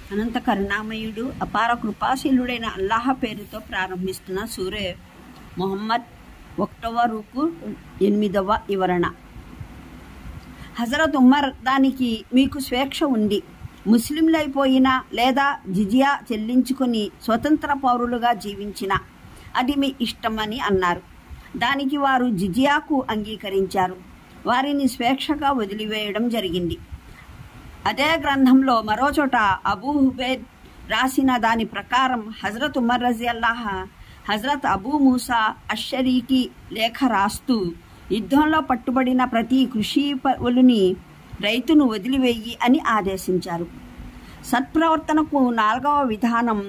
అనంత కరుణామయుడు అపార కృపాశీలుడైన అల్లాహ్ పేరుతో ప్రారంభిస్తున్న సూరే మొహమ్మద్ 1వ రుకు 8వ వివరణ. హజరత్ ఉమర్, దానికి మీకు స్వేచ్ఛ ఉంది, ముస్లింలైపోయినా లేదా జిజియా చెల్లించుకుని స్వతంత్ర పౌరులుగా జీవించిన అది మీ ఇష్టమని అన్నారు. దానికి వారు జిజియాకు అంగీకరించారు. వారిని స్వేచ్ఛగా వదిలివేయడం జరిగింది. అదే గ్రంథంలో మరోచోట అబూ హుబైద్ రాసిన దాని ప్రకారం హజరత్ ఉమర్ రజియల్లాహ్ హజరత్ అబూ మూసా అష్షరీకి లేఖ రాస్తూ యుద్ధంలో పట్టుబడిన ప్రతి కృషిపరుని రైతును వదిలివేయి అని ఆదేశించారు. సత్ప్రవర్తనకు 4వ విధానం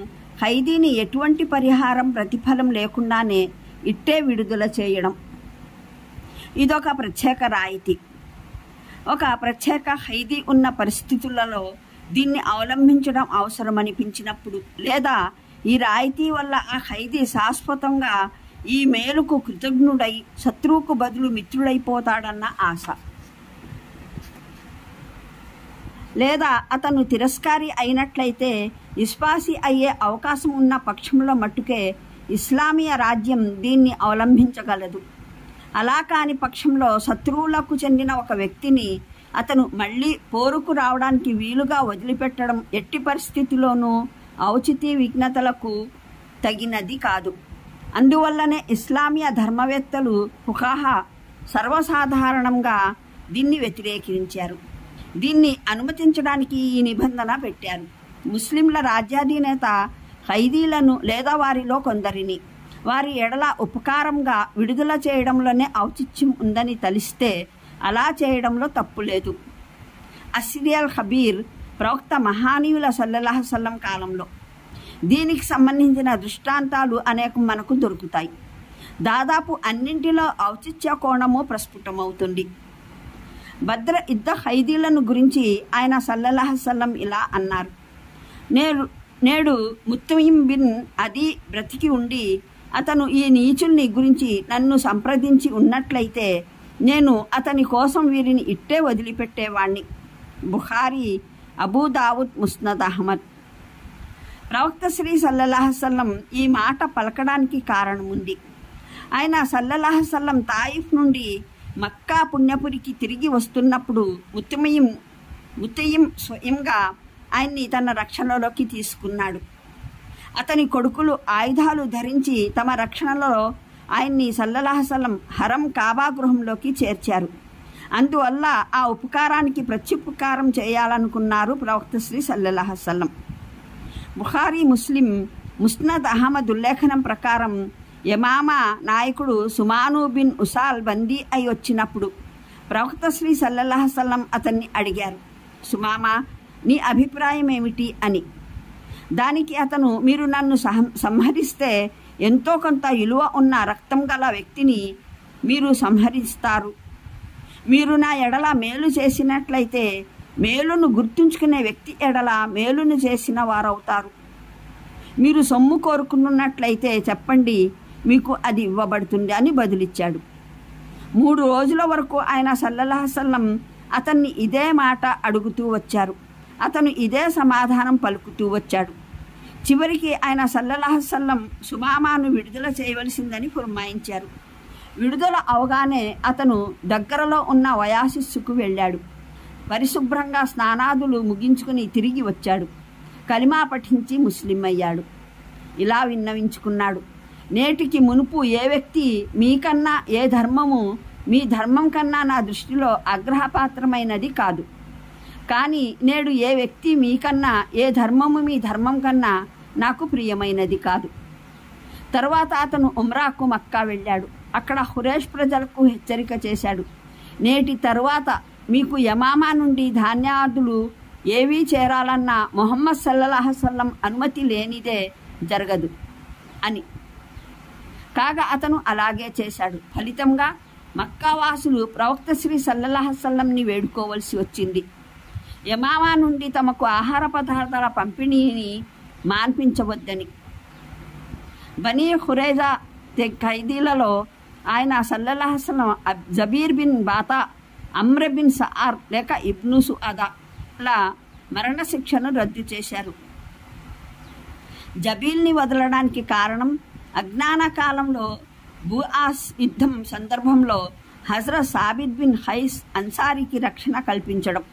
ఖైదీని ఎటువంటి పరిహారం ప్రతిఫలం లేకుండానే ఇట్టే విడుదల చేయడం. ఇదొక ప్రత్యేక రాయితీ. ఒక ప్రత్యేక ఖైదీ ఉన్న పరిస్థితులలో దీన్ని అవలంబించడం అవసరమనిపించినప్పుడు, లేదా ఈ రాయితీ వల్ల ఆ ఖైదీ శాశ్వతంగా ఈ మేలుకు కృతజ్ఞుడై శత్రువుకు బదులు మిత్రుడైపోతాడన్న ఆశ, లేదా అతను తిరస్కారి అయినట్లయితే విశ్వాసి అయ్యే అవకాశం ఉన్న పక్షంలో మట్టుకే ఇస్లామీయ రాజ్యం దీన్ని అవలంబించగలదు. అలా కాని పక్షంలో శత్రువులకు చెందిన ఒక వ్యక్తిని అతను మళ్ళీ పోరుకు రావడానికి వీలుగా వదిలిపెట్టడం ఎట్టి పరిస్థితిలోనూ ఔచిత్య విఘ్నతలకు తగినది కాదు. అందువల్లనే ఇస్లామీయ ధర్మవేత్తలు ఫుకాహా సర్వసాధారణంగా దీన్ని వ్యతిరేకించారు. దీన్ని అనుమతించడానికి ఈ నిబంధన పెట్టారు. ముస్లింల రాజ్యాధినేత ఖైదీలను లేదా వారిలో కొందరిని వారి ఎడల ఉపకారంగా విడుదల చేయడంలోనే ఔచిత్యం ఉందని తలిస్తే అలా చేయడంలో తప్పు లేదు. అస్సిరియల్ ఖబీర్ ప్రవక్త మహానీయుల సల్లల్లాహు అలైహి వసల్లం కాలంలో దీనికి సంబంధించిన దృష్టాంతాలు అనేకం మనకు దొరుకుతాయి. దాదాపు అన్నింటిలో ఔచిత్య కోణము ప్రస్ఫుటమవుతుంది. బద్ర యుద్ధ ఖైదీలను గురించి ఆయన సల్లల్లాహు అలైహి వసల్లం ఇలా అన్నారు: నేడు ముత్తయిం బిన్ అదీ బ్రతికి ఉండి అతను ఈ నీచుల్ని గురించి నన్ను సంప్రదించి ఉన్నట్లయితే నేను అతని కోసం వీరిని ఇట్టే వదిలిపెట్టేవాణ్ణి. బుఖారీ, అబూ దావుద్, ముస్నద్ అహ్మద్. ప్రవక్త శ్రీ సల్లల్లాహు అలైహి వసల్లం ఈ మాట పలకడానికి కారణముంది. ఆయన సల్లల్లాహు అలైహి వసల్లం తాయిఫ్ నుండి మక్కా పుణ్యపురికి తిరిగి వస్తున్నప్పుడు ముత్తయిం స్వయంగా ఆయన్ని తన రక్షణలోకి తీసుకున్నాడు. అతని కొడుకులు ఆయుధాలు ధరించి తమ రక్షణలో ఆయన్ని సల్లల్లాహు అలైహి వసల్లం హరం కాబా గృహంలోకి చేర్చారు. అందువల్ల ఆ ఉపకారానికి ప్రత్యుపకారం చేయాలనుకున్నారు ప్రవక్త శ్రీ సల్లల్లాహు అలైహి వసల్లం. బుఖారీ, ముస్లిం, ముస్నద్ అహ్మద్ ఉల్లేఖనం ప్రకారం యమామా నాయకుడు సుమాను బిన్ ఉసాల్ బందీ అయి వచ్చినప్పుడు ప్రవక్త శ్రీ సల్లల్లాహు అలైహి వసల్లం అతన్ని అడిగారు, సుమామా, నీ అభిప్రాయం ఏమిటి అని. దానికి అతను, మీరు నన్ను సంహరిస్తే ఎంతో కొంత విలువ ఉన్న రక్తం గల వ్యక్తిని మీరు సంహరిస్తారు. మీరు నా ఎడల మేలు చేసినట్లయితే మేలును గుర్తుంచుకునే వ్యక్తి ఎడల మేలును చేసిన వారవుతారు. మీరు సొమ్ము కోరుకున్నట్లయితే చెప్పండి, మీకు అది ఇవ్వబడుతుంది అని బదులిచ్చాడు. 3 రోజుల వరకు ఆయన సల్లల్లాహు అలైహి వసల్లం అతన్ని ఇదే మాట అడుగుతూ వచ్చారు. అతను ఇదే సమాధానం పలుకుతూ వచ్చాడు. చివరికి ఆయన సల్లల్లాహు అలైహి వసల్లం సుమామాను విడుదల చేయవలసిందని ఫుర్మాయించారు. విడుదల అవగానే అతను దగ్గరలో ఉన్న వయాసిస్సుకు వెళ్ళాడు. పరిశుభ్రంగా స్నానాదులు ముగించుకుని తిరిగి వచ్చాడు. కలిమా పఠించి ముస్లిం అయ్యాడు. ఇలా విన్నవించుకున్నాడు: నేటికి మునుపు ఏ వ్యక్తి మీకన్నా ఏ ధర్మము మీ ధర్మం కన్నా నా దృష్టిలో ఆగ్రహపాత్రమైనది కాదు. కానీ నేడు ఏ వ్యక్తి మీకన్నా ఏ ధర్మము మీ ధర్మం కన్నా నాకు ప్రియమైనది కాదు. తరువాత అతను ఉమ్రాకు మక్కా వెళ్ళాడు. అక్కడ ఖురేష్ ప్రజలకు హెచ్చరిక చేశాడు: నేటి తరువాత మీకు యమామా నుండి ధాన్యాదులు ఏవీ చేరాలన్నా ముహమ్మద్ సల్లల్లాహు అలైహి వసల్లం అనుమతి లేనిదే జరగదు అని. కాగా అతను అలాగే చేశాడు. ఫలితంగా మక్కావాసులు ప్రవక్త శ్రీ సల్లల్లాహు అలైహి వసల్లంని వేడుకోవలసి వచ్చింది. యమామా నుండి తమకు ఆహార పదార్థాల పంపిణీని మాన్పించవద్దని. బనీ ఖురైజా ఖైదీలలో ఆయన సల్లల్లాహు అలైహి వసల్లం జబీర్ బిన్ బాతా, అమ్ర్ బిన్ సఆర్ లేక ఇబ్ను సుఅదా మరణశిక్షను రద్దు చేశారు. జబీల్ని వదలడానికి కారణం అజ్ఞాన కాలంలో బుఆస్ యుద్ధం సందర్భంలో హజరత్ సాబిత్ బిన్ హైస్ అన్సారీకి రక్షణ కల్పించడం.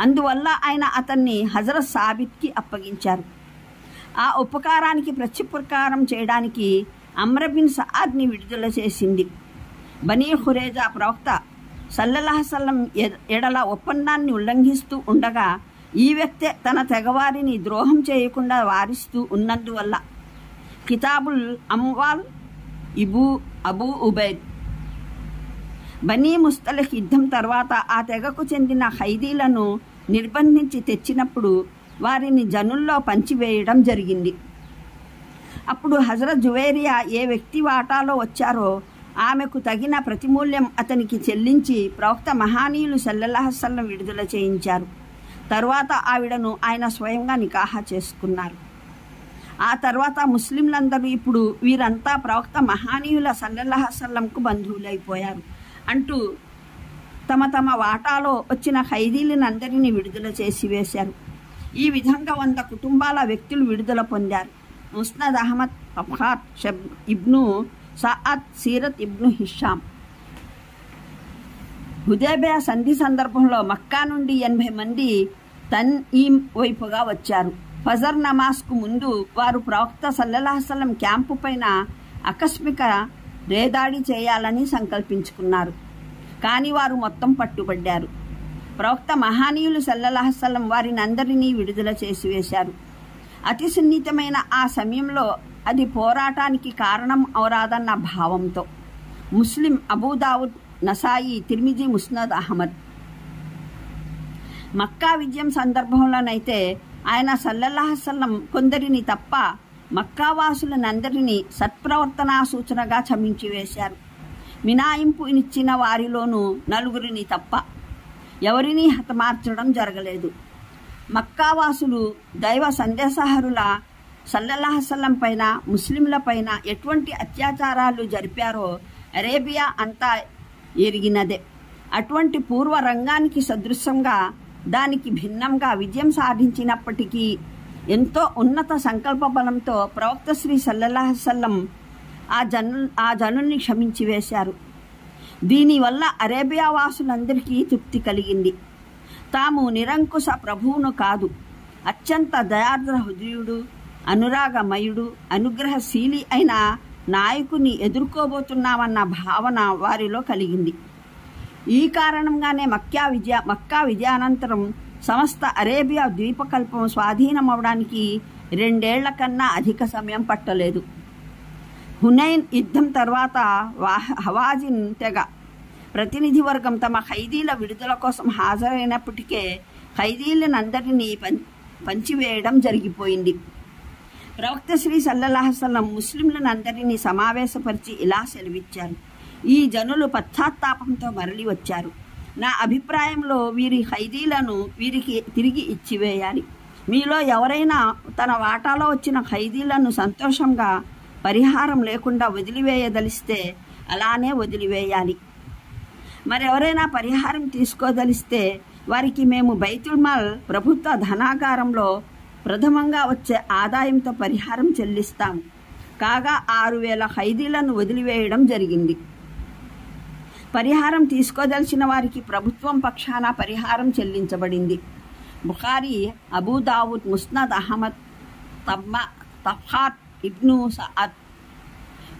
అందువల్ల ఆయన అతన్ని హజరత్ సాబిత్కి అప్పగించారు. ఆ ఉపకారానికి ప్రత్యుపకారం చేయడానికి అమ్ర బిన్ సఆద్ని విడుదల చేసింది. బనీ ఖురేజా ప్రవక్త సల్లల్లాహు అలైహి వసల్లం ఎడల ఒప్పందాన్ని ఉల్లంఘిస్తూ ఉండగా ఈ వ్యక్తే తన తెగవారిని ద్రోహం చేయకుండా వారిస్తూ ఉన్నందువల్ల కితాబుల్ అమ్వాల్ అబూ ఉబైద్ బనీ ముస్తలిక్ యుద్ధం తర్వాత ఆ తెగకు చెందిన ఖైదీలను నిర్బంధించి తెచ్చినప్పుడు వారిని జనుల్లో పంచివేయడం జరిగింది. అప్పుడు హజరత్ జువేరియా ఏ వ్యక్తి వాటాలో వచ్చారో ఆమెకు తగిన ప్రతిమూల్యం అతనికి చెల్లించి ప్రవక్త మహానీయులు సల్లల్లాహు అలైహి వసల్లం విడుదల చేయించారు. తర్వాత ఆవిడను ఆయన స్వయంగా నికాహా చేసుకున్నారు. ఆ తర్వాత ముస్లింలందరూ ఇప్పుడు వీరంతా ప్రవక్త మహానీయుల సల్లల్లాహు అలైహి వసల్లంకు బంధువులైపోయారు అంటూ తమ తమ వాటాలో వచ్చిన ఖైదీలందరినీ విడుదల చేసి వేశారు. ఈ విధంగా 100 కుటుంబాల వ్యక్తులు విడుదల పొందారు. ముస్నద్ అహ్మద్, తబ్ఖాత్, ఇబ్ను సఅద్, సీరత్ ఇబ్ను హిషామ్. హుదైబియా సంధి సందర్భంలో మక్కా నుండి 80 మంది తన్ఈమ్ వైపుగా వచ్చారు. ఫజర్ నమాజ్కు ముందు వారు ప్రవక్త సల్లల్లాహు అలైహి వసల్లం క్యాంపు పైన ఆకస్మిక రేదాడి చేయాలని సంకల్పించుకున్నారు. కానీ వారు మొత్తం పట్టుబడ్డారు. ప్రవక్త మహానీయులు సల్లల్లాహు అలైహి వసల్లం వారిని అందరినీ విడుదల చేసి వేశారు. అతి సున్నితమైన ఆ సమయంలో అది పోరాటానికి కారణం అవరాదన్న భావంతో ముస్లిం, అబూ దావుద్, నసాయి, తిర్మిజీ, ముస్నద్ అహ్మద్. మక్కా విజయం సందర్భంలోనైతే ఆయన సల్లల్లాహు అలైహి వసల్లం కొందరిని తప్ప మక్కావాసులనందరినీ సత్ప్రవర్తనా సూచనగా క్షమించి వేశారు. మినాయింపు ఇచ్చిన వారిలోనూ 4 తప్ప ఎవరినీ హతమార్చడం జరగలేదు. మక్కావాసులు దైవ సందేశహరుల సల్లల్లాహు అలైహి వసల్లం పైన, ముస్లింల పైన ఎటువంటి అత్యాచారాలు జరిపారో అరేబియా అంతా ఎరిగినదే. అటువంటి పూర్వ రంగానికి సదృశంగా దానికి భిన్నంగా విజయం సాధించినప్పటికీ ఎంతో ఉన్నత సంకల్ప బలంతో ప్రవక్త శ్రీ సల్లల్లాహు అలైహి వసల్లం ఆ జనుల్ని క్షమించి వేశారు. దీనివల్ల అరేబియా వాసులందరికీ తృప్తి కలిగింది. తాము నిరంకుశ ప్రభువును కాదు, అత్యంత దయార్ద్ర హృదయుడు, అనురాగమయుడు, అనుగ్రహశీలి అయిన నాయకుని ఎదుర్కోబోతున్నామన్న భావన వారిలో కలిగింది. ఈ కారణంగానే మక్కా విజయానంతరం సమస్త అరేబియా ద్వీపకల్పం స్వాధీనమవడానికి 2 ఏళ్ల కన్నా అధిక సమయం పట్టలేదు. హునైన్ యుద్ధం తర్వాత హవాజిన్ తెగ ప్రతినిధి వర్గం తమ ఖైదీల విడుదల కోసం హాజరైనప్పటికే ఖైదీలందరినీ పంచివేయడం జరిగిపోయింది. ప్రవక్త శ్రీ సల్లల్లాహు అలైహి వసల్లం ముస్లింలందరినీ సమావేశపరిచి ఇలా సెలవిచ్చారు: ఈ జనులు పశ్చాత్తాపంతో మరలి వచ్చారు. నా అభిప్రాయంలో వీరి ఖైదీలను వీరికి తిరిగి ఇచ్చివేయాలి. మీలో ఎవరైనా తన వాటాలో వచ్చిన ఖైదీలను సంతోషంగా పరిహారం లేకుండా వదిలివేయదలిస్తే అలానే వదిలివేయాలి. మరెవరైనా పరిహారం తీసుకోదలిస్తే వారికి మేము బైతుల్ మాల్ ప్రభుత్వ ధనాగారంలో ప్రథమంగా వచ్చే ఆదాయంతో పరిహారం చెల్లిస్తాము. కాగా 6000 ఖైదీలను వదిలివేయడం జరిగింది. పరిహారం తీసుకోదలిచిన వారికి ప్రభుత్వం పక్షాన పరిహారం చెల్లించబడింది. బుఖారీ, అబూ దావుద్, ముస్నద్ అహ్మద్, తబ్ఖాత్, ఇబ్ను సఅద్.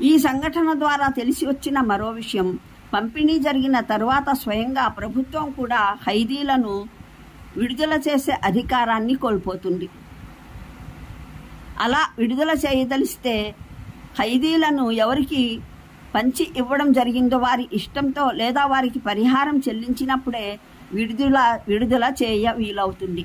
ఈ సంఘటన ద్వారా తెలిసి వచ్చిన మరో విషయం, పంపిణీ జరిగిన తరువాత స్వయంగా ప్రభుత్వం కూడా ఖైదీలను విడుదల చేసే అధికారాన్ని కోల్పోతుంది. అలా విడుదల చేయదలిస్తే ఖైదీలను ఎవరికి పంచి ఇవ్వడం జరిగిందో వారి ఇష్టంతో లేదా వారికి పరిహారం చెల్లించినప్పుడే విడుదల చేయ వీలవుతుంది.